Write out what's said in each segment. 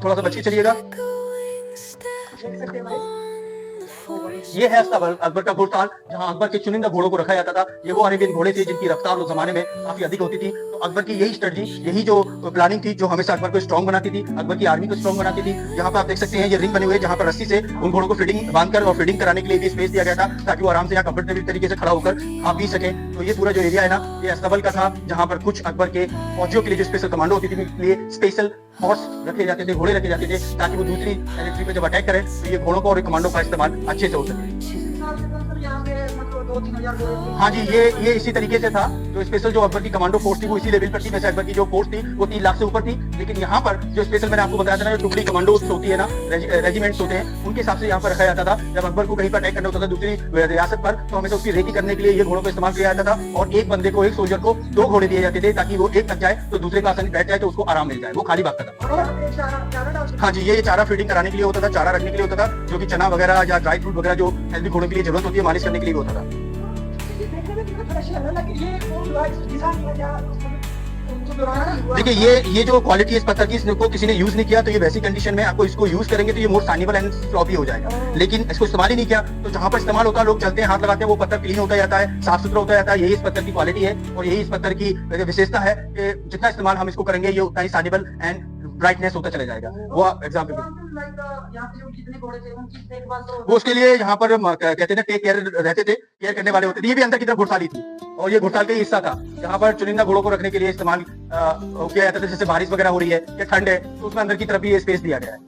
आप थोड़ा सा बच के चलिएगा। ये है अस्तबल, अकबर का घोड़साल, जहां अकबर के चुनिंदा घोड़ों को रखा जाता था। ये वो अरेबियन घोड़े थे जिनकी रफ्तार उस जमाने में काफी अधिक होती थी। तो अकबर की यही स्ट्रेटजी, यही जो प्लानिंग थी, जो हमेशा अकबर को स्ट्रॉन्ग बनाती थी, अकबर की आर्मी को स्ट्रॉन्ग बनाती थी। यहाँ पे आप देख सकते हैं ये रिंग बने हुए, जहाँ पर रस्सी से उन घोड़ों को फीडिंग बांधकर और फीडिंग कराने के लिए भी स्पेस दिया गया था, ताकि वो आराम से यहाँ कंफर्टेबल तरीके से खड़ा होकर खा पी सके। तो ये पूरा जो एरिया है ना, ये अस्तबल का था, जहाँ पर कुछ अकबर के फौजियों के लिए जो स्पेशल कमांडो होती थी, लिए स्पेशल हॉर्स रखे जाते थे, घोड़े रखे जाते थे, ताकि वो दूसरी टेरिटरी पे जब अटैक करें तो ये घोड़ों का और कमांडो का इस्तेमाल अच्छे से हो सके। हाँ जी, ये इसी तरीके से था। जो स्पेशल जो अकबर की कमांडो फोर्स थी वो इसी लेवल पर थी। वैसे अकबर की जो फोर्स थी वो 3 लाख से ऊपर थी, लेकिन यहाँ पर जो स्पेशल मैंने आपको बताया था ना, जो टुकड़ी कमांडो होती है ना, रेजिमेंट्स होते हैं, उनके हिसाब से यहाँ पर रखा जाता था। जब अकबर को कहीं पर अटैक करना होता था दूसरी रियासत पर, तो हमेशा उसकी रेकी करने के लिए ये घोड़ों का इस्तेमाल किया जाता था। और एक बंदे को, एक सोल्जर को 2 घोड़े दिए जाते थे, ताकि वो एक थक जाए तो दूसरे का आसानी बैठ जाए, तो उसको आराम मिल जाए, वो खाली भागता था। हाँ जी, ये चारा फीडिंग कराने के लिए होता था, चारा रखने के लिए होता था, जो कि चना वगैरह या ड्राई फ्रूट वगैरह जो हेल्दी घोड़ों के लिए जरूरत होती है, मालिश करने के लिए होता था। देखिए, ये जो क्वालिटी है इस पत्थर की, इसको किसी ने यूज नहीं किया, तो ये वैसी कंडीशन में आपको इसको यूज करेंगे तो ये मोर साइनेबल एंड फ्लॉपी हो जाएगा। लेकिन इसको इस्तेमाल ही नहीं किया, तो जहां पर इस्तेमाल होता है लोग चलते हैं, हाथ लगाते हैं, वो पत्थर क्लीन होता जाता है, साफ सुथरा होता जाता है। यही इस पत्थर की क्वालिटी है और यही इस पत्थर की विशेषता है कि जितना इस्तेमाल हम इसको करेंगे ये उतना ही साइनेबल एंड ब्राइटनेस होता चला जाएगा। वो एग्जाम्पल वो उसके लिए यहाँ पर कहते हैं ना, टेक केयर रहते थे, केयर करने वाले होते थे। ये भी अंदर की तरफ घुड़साली थी और ये घुड़साल का ही हिस्सा था, जहाँ पर चुनिंदा घोड़ों को रखने के लिए इस्तेमाल किया जाता था। जैसे बारिश वगैरह हो रही है या ठंड है तो उसमें अंदर की तरफ भी ये स्पेस दिया गया है।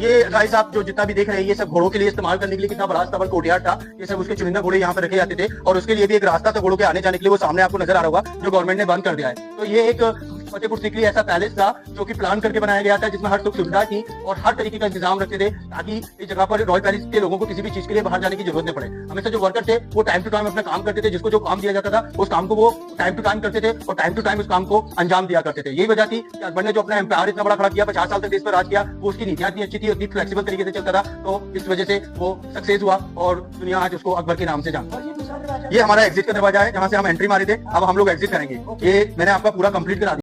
ये गाइस आप जो जितना भी देख रहे हैं, ये सब घोड़ों के लिए इस्तेमाल करने के लिए कितना बड़ा अस्तबल कोर्टयार्ड था। ये सब उसके चुनिंदा घोड़े यहाँ पे रखे जाते थे और उसके लिए भी एक रास्ता था घोड़ों के आने जाने के लिए, वो सामने आपको नजर आ रहा होगा, जो गवर्नमेंट ने बंद कर दिया है। तो ये एक फतेहपुर सीकरी ऐसा पैलेस था जो कि प्लान करके बनाया गया था, जिसमें हर सुख सुविधा थी और हर तरीके का इंतजाम रखते थे, ताकि इस जगह पर रॉयल पैलेस के लोगों को किसी भी चीज के लिए बाहर जाने की जरूरत नहीं पड़े। हमेशा जो वर्कर थे वो टाइम टू टाइम अपना काम करते थे, जिसको जो काम दिया जाता था उस काम को वो टाइम टू टाइम करते थे और टाइम टू टाइम उस काम को अंजाम दिया करते थे। यही वजह थी कि अकबर ने जो अपना एम्पायर इतना बड़ा खड़ा किया, 50 साल तक देश पर राज किया, वो उसकी नीतियां इतनी अच्छी थी, इतनी फ्लेक्सिबल तरीके से चलता था, तो इस वजह से वो सक्सेस हुआ और दुनिया आज उसको अकबर के नाम से जानती है। ये हमारा एग्जिट का दरवाजा है, जहाँ से हम एंट्री मारे थे। अब हम लोग एग्जिट करेंगे। ये मैंने आपका पूरा कंप्लीट करा दिया।